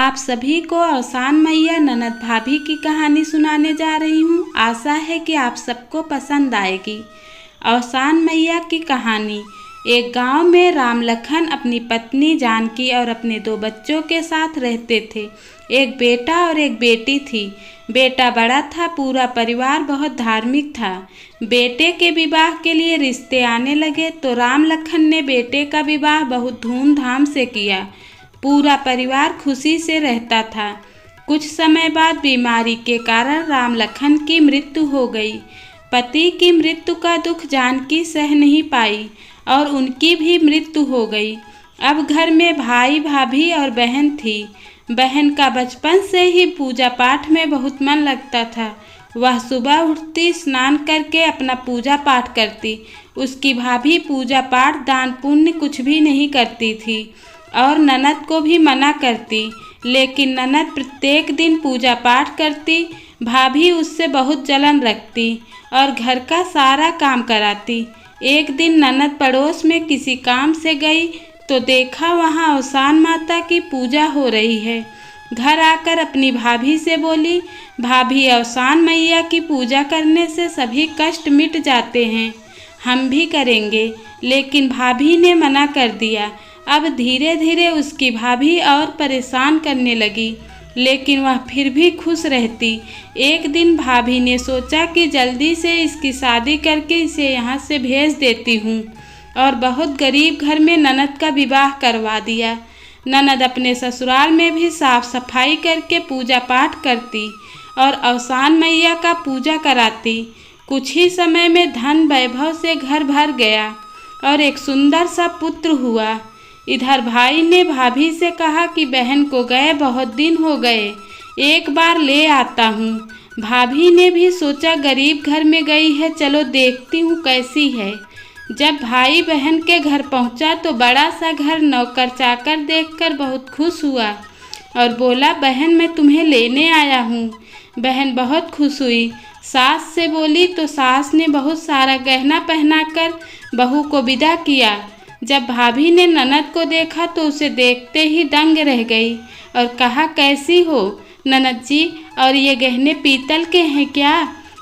आप सभी को अवसान मैया ननद भाभी की कहानी सुनाने जा रही हूँ। आशा है कि आप सबको पसंद आएगी। अवसान मैया की कहानी। एक गांव में राम लखन अपनी पत्नी जानकी और अपने 2 बच्चों के साथ रहते थे। एक बेटा और एक बेटी थी। बेटा बड़ा था, पूरा परिवार बहुत धार्मिक था। बेटे के विवाह के लिए रिश्ते आने लगे तो राम लखन ने बेटे का विवाह बहुत धूमधाम से किया। पूरा परिवार खुशी से रहता था। कुछ समय बाद बीमारी के कारण राम लखन की मृत्यु हो गई। पति की मृत्यु का दुख जानकी सह नहीं पाई और उनकी भी मृत्यु हो गई। अब घर में भाई भाभी और बहन थी। बहन का बचपन से ही पूजा पाठ में बहुत मन लगता था। वह सुबह उठती, स्नान करके अपना पूजा पाठ करती। उसकी भाभी पूजा पाठ, दान पुण्य कुछ भी नहीं करती थी और ननद को भी मना करती, लेकिन ननद प्रत्येक दिन पूजा पाठ करती। भाभी उससे बहुत जलन रखती और घर का सारा काम कराती। एक दिन ननद पड़ोस में किसी काम से गई तो देखा वहाँ अवसान माता की पूजा हो रही है। घर आकर अपनी भाभी से बोली, भाभी, अवसान मैया की पूजा करने से सभी कष्ट मिट जाते हैं, हम भी करेंगे। लेकिन भाभी ने मना कर दिया। अब धीरे धीरे उसकी भाभी और परेशान करने लगी, लेकिन वह फिर भी खुश रहती। एक दिन भाभी ने सोचा कि जल्दी से इसकी शादी करके इसे यहाँ से भेज देती हूँ और बहुत गरीब घर में ननद का विवाह करवा दिया। ननद अपने ससुराल में भी साफ सफाई करके पूजा पाठ करती और अवसान मैया का पूजा कराती। कुछ ही समय में धन वैभव से घर भर गया और एक सुंदर सा पुत्र हुआ। इधर भाई ने भाभी से कहा कि बहन को गए बहुत दिन हो गए, एक बार ले आता हूँ। भाभी ने भी सोचा गरीब घर में गई है, चलो देखती हूँ कैसी है। जब भाई बहन के घर पहुँचा तो बड़ा सा घर, नौकर चाकर देखकर बहुत खुश हुआ और बोला, बहन मैं तुम्हें लेने आया हूँ। बहन बहुत खुश हुई। सास से बोली तो सास ने बहुत सारा गहना पहनाकर बहू को विदा किया। जब भाभी ने ननद को देखा तो उसे देखते ही दंग रह गई और कहा, कैसी हो ननद जी, और ये गहने पीतल के हैं क्या?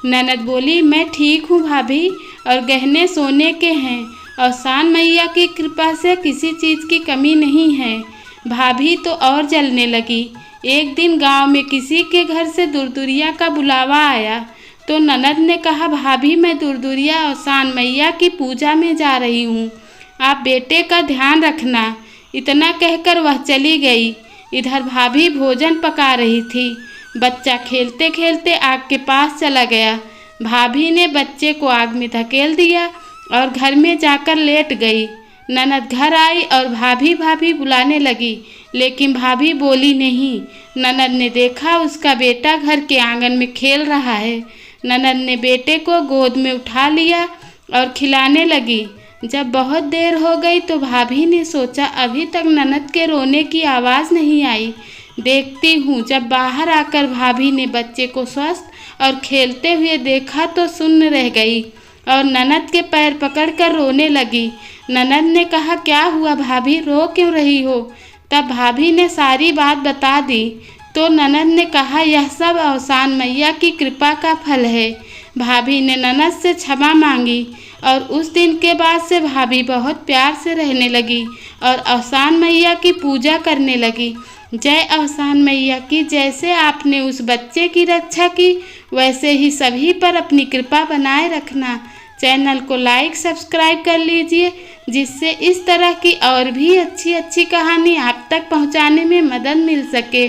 ननद बोली, मैं ठीक हूँ भाभी, और गहने सोने के हैं। अवसान मैया की कृपा से किसी चीज़ की कमी नहीं है। भाभी तो और जलने लगी। एक दिन गांव में किसी के घर से दुरदुरिया का बुलावा आया तो ननद ने कहा, भाभी मैं दुरदुरिया अवसान मैया की पूजा में जा रही हूँ, आप बेटे का ध्यान रखना। इतना कहकर वह चली गई। इधर भाभी भोजन पका रही थी। बच्चा खेलते खेलते आग के पास चला गया। भाभी ने बच्चे को आग में धकेल दिया और घर में जाकर लेट गई। ननद घर आई और भाभी भाभी बुलाने लगी, लेकिन भाभी बोली नहीं। ननद ने देखा उसका बेटा घर के आंगन में खेल रहा है। ननद ने बेटे को गोद में उठा लिया और खिलाने लगी। जब बहुत देर हो गई तो भाभी ने सोचा अभी तक ननद के रोने की आवाज़ नहीं आई, देखती हूँ। जब बाहर आकर भाभी ने बच्चे को स्वस्थ और खेलते हुए देखा तो सुन्न रह गई और ननद के पैर पकड़कर रोने लगी। ननद ने कहा, क्या हुआ भाभी, रो क्यों रही हो? तब भाभी ने सारी बात बता दी तो ननद ने कहा, यह सब अवसान मैया की कृपा का फल है। भाभी ने ननद से क्षमा मांगी और उस दिन के बाद से भाभी बहुत प्यार से रहने लगी और अवसान मैया की पूजा करने लगी। जय अवसान मैया की। जैसे आपने उस बच्चे की रक्षा की, वैसे ही सभी पर अपनी कृपा बनाए रखना। चैनल को लाइक सब्सक्राइब कर लीजिए, जिससे इस तरह की और भी अच्छी अच्छी कहानी आप तक पहुंचाने में मदद मिल सके।